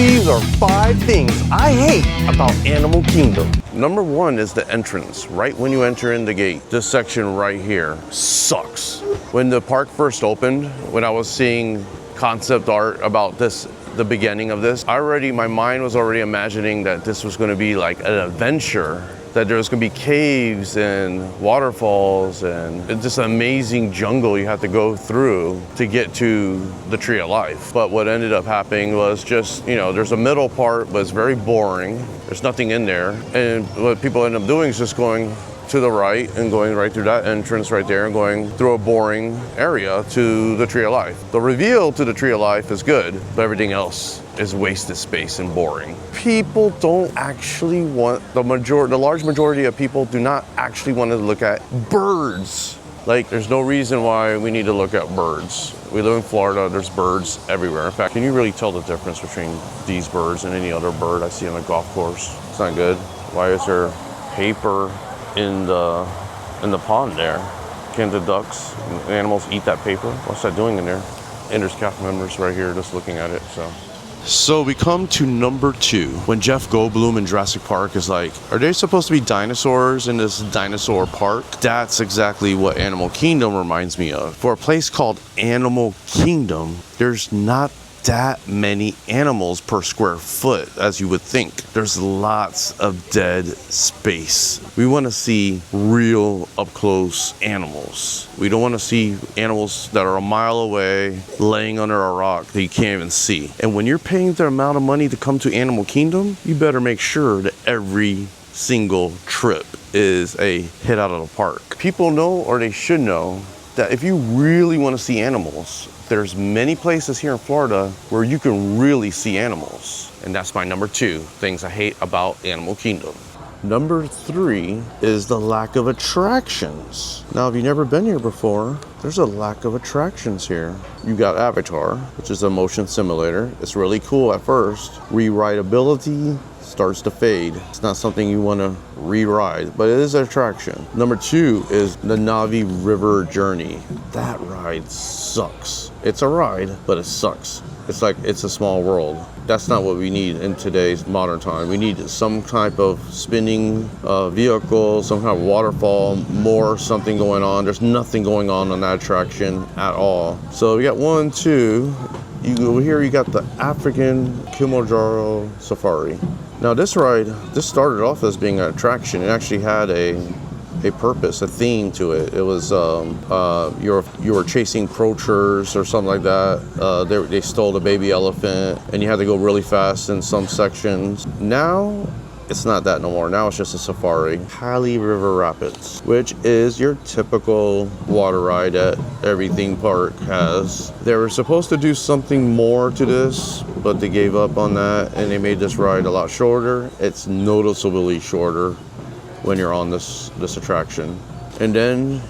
These are 5 things I hate about Animal Kingdom. Number 1 is the entrance. Right when you enter in the gate, this section right here sucks. When the park first opened, when I was seeing concept art about this, the beginning of this, my mind was already imagining that this was going to be like an adventure, that there was going to be caves and waterfalls and just an amazing jungle you have to go through to get to the Tree of Life. But what ended up happening was just, there's a middle part, but it's very boring. There's nothing in there. And what people end up doing is just going to the right and going right through that entrance right there and going through a boring area to the Tree of Life. The reveal to the Tree of Life is good, but everything else is wasted space and boring. People don't actually want, the large majority of people do not actually want to look at birds. Like, there's no reason why we need to look at birds. We live in Florida, there's birds everywhere. In fact, can you really tell the difference between these birds and any other bird I see on a golf course? It's not good. Why is there paper in the pond there? Can the ducks and animals eat that paper? What's that doing in there? And there's cast members right here just looking at it. So we come to number 2, when Jeff Goldblum in Jurassic Park is like, are there supposed to be dinosaurs in this dinosaur park? That's exactly what Animal Kingdom reminds me of. For a place called Animal Kingdom, there's not that many animals per square foot as you would think. There's lots of dead space. We want to see real up close animals. We don't want to see animals that are a mile away laying under a rock that you can't even see. And when you're paying the amount of money to come to Animal Kingdom, you better make sure that every single trip is a hit out of the park. People know, or they should know, that if you really want to see animals, there's many places here in Florida where you can really see animals. And that's my number 2, things I hate about Animal Kingdom. Number 3 is the lack of attractions. Now, if you've never been here before, there's a lack of attractions here. You got Avatar, which is a motion simulator. It's really cool at first. Re-rideability starts to fade. It's not something you want to re-ride, but it is an attraction. Number 2 is the Navi River Journey. That ride sucks. It's a ride, but it sucks. It's like It's a Small World. That's not what we need in today's modern time. We need some type of spinning vehicle, some kind of waterfall, more something going on. There's nothing going on that attraction at all. So we got 1, 2. Over here you got the African Kilimanjaro Safari. Now this ride, this started off as being an attraction. It actually had a purpose, a theme to it. It was you were chasing poachers or something like that. They stole the baby elephant, and you had to go really fast in some sections. Now it's not that no more. Now it's just a safari. Kali River Rapids, which is your typical water ride that every theme park has. They were supposed to do something more to this, but they gave up on that, and they made this ride a lot shorter. It's noticeably shorter when you're on this attraction. And then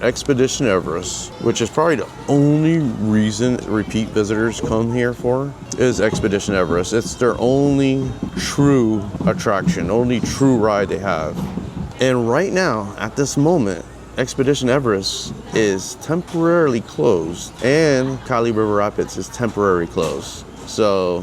Expedition Everest, which is probably the only reason repeat visitors come here for, is Expedition Everest. It's their only true attraction, only true ride they have. And right now, at this moment, Expedition Everest is temporarily closed, and Kali River Rapids is temporarily closed. So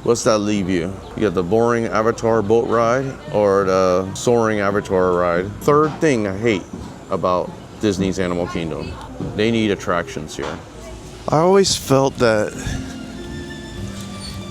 what's that leave you? You got the boring Avatar boat ride or the soaring Avatar ride. Third thing I hate about Disney's Animal Kingdom, they need attractions here. I always felt that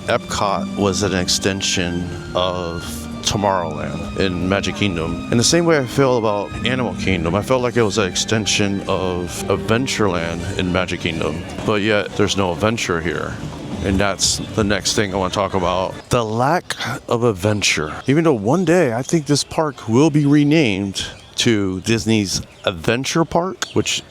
Epcot was an extension of Tomorrowland in Magic Kingdom. In the same way I feel about Animal Kingdom, I felt like it was an extension of Adventureland in Magic Kingdom, but yet there's no adventure here. And that's the next thing I want to talk about. The lack of adventure. Even though one day I think this park will be renamed to Disney's Adventure Park, which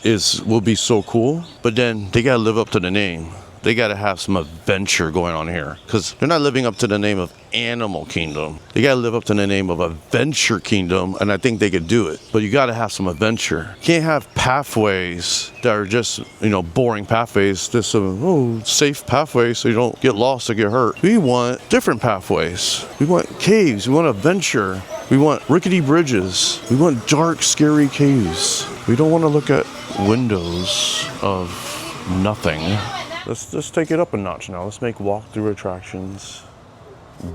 will be so cool. But then they gotta live up to the name. They gotta have some adventure going on here, because they're not living up to the name of Animal Kingdom. They gotta live up to the name of Adventure Kingdom, and I think they could do it. But you gotta have some adventure. You can't have pathways that are just, boring pathways. Just safe pathways so you don't get lost or get hurt. We want different pathways. We want caves. We want adventure. We want rickety bridges. We want dark, scary caves. We don't want to look at windows of nothing. Let's take it up a notch now. Let's make walkthrough attractions.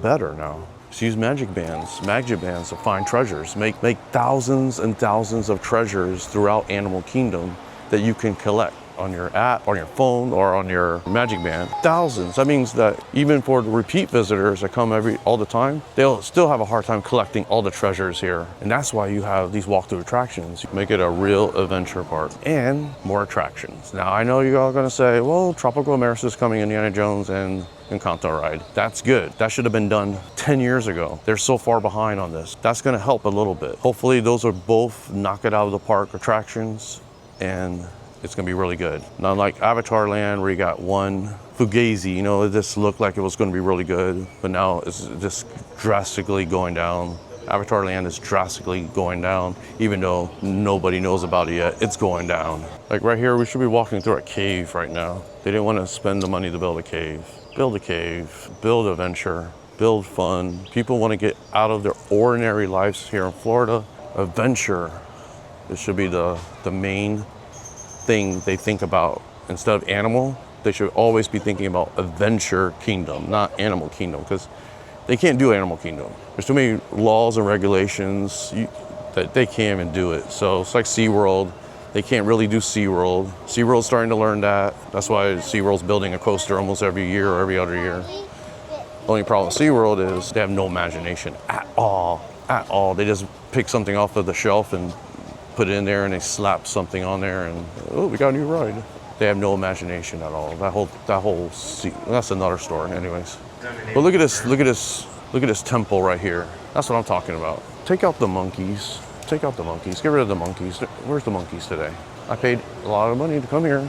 better now. Just use magic bands to find treasures. Make thousands and thousands of treasures throughout Animal Kingdom that you can collect on your app, on your phone, or on your magic band. Thousands. That means that even for the repeat visitors that come all the time, they'll still have a hard time collecting all the treasures here. And that's why you have these walkthrough attractions. Make it a real adventure park and more attractions. Now I know you're all gonna say, well, Tropical America is coming, Indiana Jones and Encanto ride. That's good. That should have been done 10 years ago. They're so far behind on this. That's gonna help a little bit. Hopefully those are both knock it out of the park attractions, and it's gonna be really good. Not like Avatar Land where you got one Fugazi, you know, it just looked like it was gonna be really good, but now it's just drastically going down. Avatar Land is drastically going down, even though nobody knows about it yet. It's going down. Like right here, we should be walking through a cave right now. They didn't want to spend the money to build a cave. Build a cave, build adventure, build fun. People want to get out of their ordinary lives here in Florida. Adventure, this should be the main thing they think about. Instead of animal, they should always be thinking about Adventure Kingdom, not Animal Kingdom, because they can't do Animal Kingdom. There's too many laws and regulations that they can't even do it. So it's like SeaWorld. They can't really do SeaWorld. SeaWorld's starting to learn that. That's why SeaWorld's building a coaster almost every year or every other year. The only problem with SeaWorld is they have no imagination at all, at all. They just pick something off of the shelf and put it in there, and they slap something on there, and oh, we got a new ride. They have no imagination at all. That's another story, anyways. But look at this temple right here. That's what I'm talking about. Take out the monkeys. Take out the monkeys. Get rid of the monkeys. Where's the monkeys today? I paid a lot of money to come here.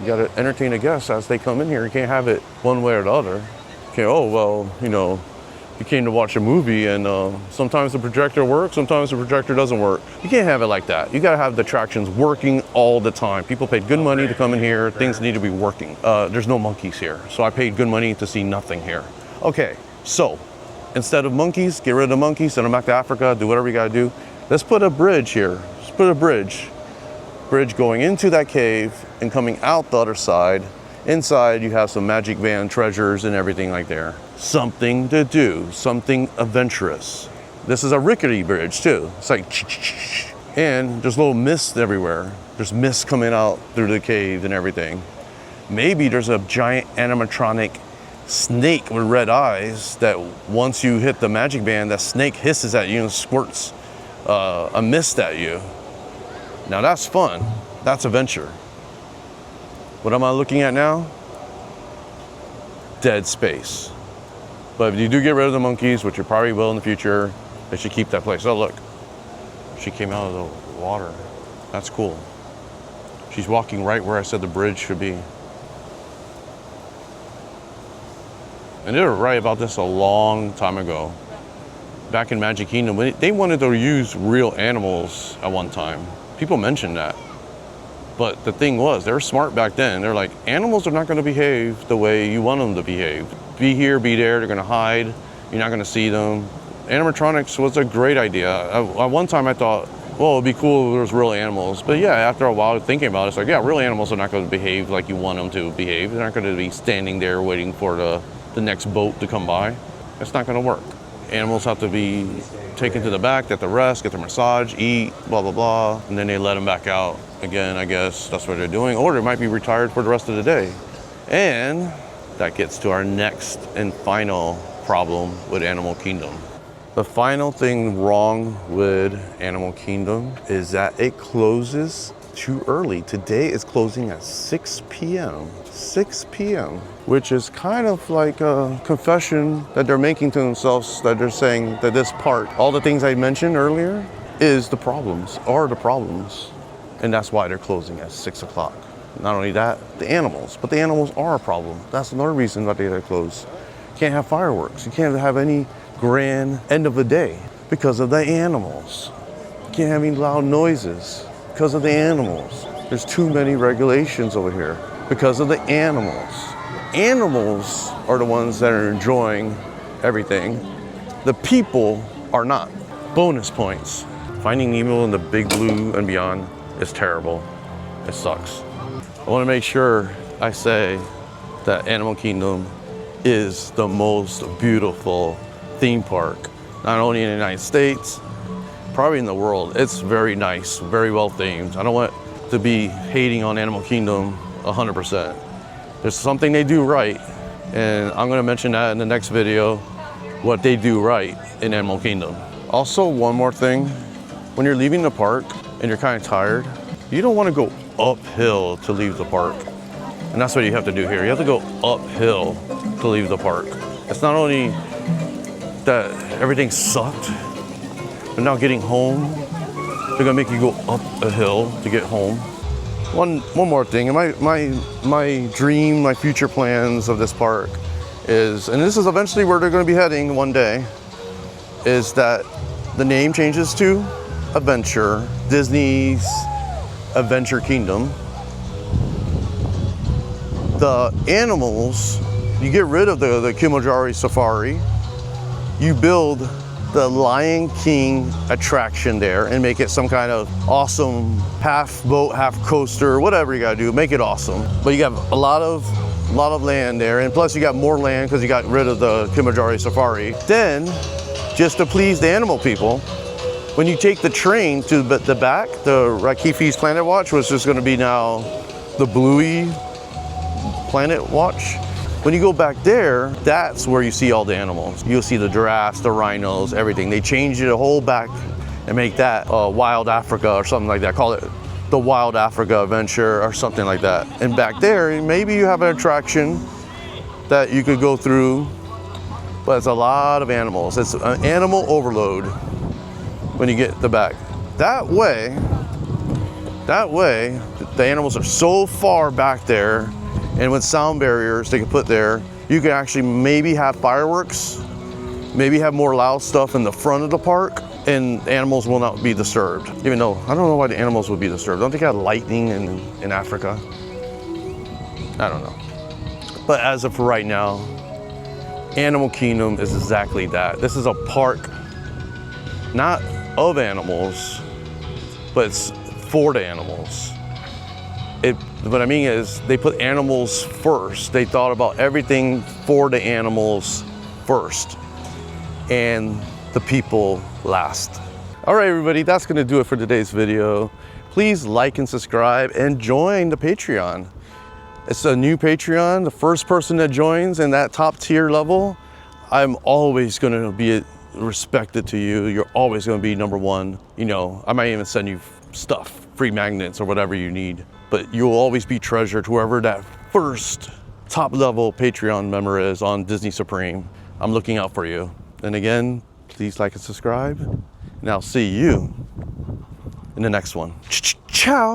You got to entertain the guests as they come in here. You can't have it one way or the other. You can't, oh well, you know, you came to watch a movie and sometimes the projector works, sometimes the projector doesn't work. You can't have it like that. You gotta have the attractions working all the time. People paid good money to come in here. Things need to be working. There's no monkeys here, so I paid good money to see nothing here. Okay, so instead of monkeys, get rid of the monkeys, send them back to Africa, do whatever you gotta do. Let's put a bridge here. Let's put a bridge going into that cave and coming out the other side. Inside, you have some magic van treasures and everything like there. Something to do, something adventurous. This is a rickety bridge too. It's like, and there's little mist everywhere. There's mist coming out through the cave and everything. Maybe there's a giant animatronic snake with red eyes that once you hit the magic band, that snake hisses at you and squirts a mist at you. Now that's fun. That's adventure. What am I looking at now? Dead space. But if you do get rid of the monkeys, which you probably will in the future, they should keep that place. Oh, look. She came out of the water. That's cool. She's walking right where I said the bridge should be. And they were right about this a long time ago. Back in Magic Kingdom, they wanted to use real animals at one time. People mentioned that. But the thing was, they were smart back then. They're like, animals are not going to behave the way you want them to behave. Be here, be there, they're going to hide. You're not going to see them. Animatronics was a great idea. At one time I thought, well, it'd be cool if there was real animals. But yeah, after a while thinking about it, it's like, yeah, real animals are not going to behave like you want them to behave. They're not going to be standing there waiting for the next boat to come by. It's not going to work. Animals have to be taken to the back, get the rest, get their massage, eat, blah, blah, blah. And then they let them back out. Again, I guess that's what they're doing. Or they might be retired for the rest of the day. And that gets to our next and final problem with Animal Kingdom. The final thing wrong with Animal Kingdom is that it closes too early. Today it's closing at 6 p.m. 6 p.m. which is kind of like a confession that they're making to themselves, that they're saying that this part, all the things I mentioned earlier, are the problems. And that's why they're closing at 6 o'clock. Not only that, the animals, but the animals are a problem. That's another reason why they're closed. You can't have fireworks. You can't have any grand end of the day because of the animals. You can't have any loud noises because of the animals. There's too many regulations over here because of the animals. Animals are the ones that are enjoying everything. The people are not. Bonus points. Finding Nemo in the Big Blue and Beyond is terrible. It sucks. I want to make sure I say that Animal Kingdom is the most beautiful theme park, not only in the United States, probably in the world. It's very nice, very well themed. I don't want to be hating on Animal Kingdom 100%. There's something they do right, and I'm gonna mention that in the next video, what they do right in Animal Kingdom. Also, one more thing, when you're leaving the park and you're kind of tired, you don't want to go uphill to leave the park. And that's what you have to do here. You have to go uphill to leave the park. It's not only that everything sucked, but now getting home, they're gonna make you go up a hill to get home. One more thing, and my dream, my future plans of this park is, and this is eventually where they're gonna be heading one day, is that the name changes to Adventure, Disney's Adventure Kingdom. The animals, you get rid of the Kilimanjaro Safari, you build the Lion King attraction there and make it some kind of awesome half boat, half coaster, whatever you gotta do, make it awesome. But you have a lot of land there, and plus you got more land because you got rid of the Kilimanjaro Safari. Then, just to please the animal people, when you take the train to the back, the Rakifi's Planet Watch, which is gonna be now the Bluey Planet Watch. When you go back there, that's where you see all the animals. You'll see the giraffes, the rhinos, everything. They change it a whole back and make that Wild Africa or something like that. Call it the Wild Africa Adventure or something like that. And back there, maybe you have an attraction that you could go through, but it's a lot of animals. It's an animal overload when you get the back. That way, the animals are so far back there, and with sound barriers they can put there, you can actually maybe have fireworks, maybe have more loud stuff in the front of the park, and animals will not be disturbed. Even though, I don't know why the animals would be disturbed. Don't they got lightning in Africa? I don't know. But as of right now, Animal Kingdom is exactly that. This is a park, not of animals, but it's for the animals. What I mean is, they put animals first. They thought about everything for the animals first, and the people last. All right, everybody, that's gonna do it for today's video. Please like and subscribe and join the Patreon. It's a new Patreon. The first person that joins in that top tier level, I'm always gonna be respected to you. You're always gonna be number one. You know, I might even send you stuff, free magnets or whatever you need. But you'll always be treasured, whoever that first top level Patreon member is on Disney Supreme. I'm looking out for you. And again, please like and subscribe, and I'll see you in the next one. Ciao.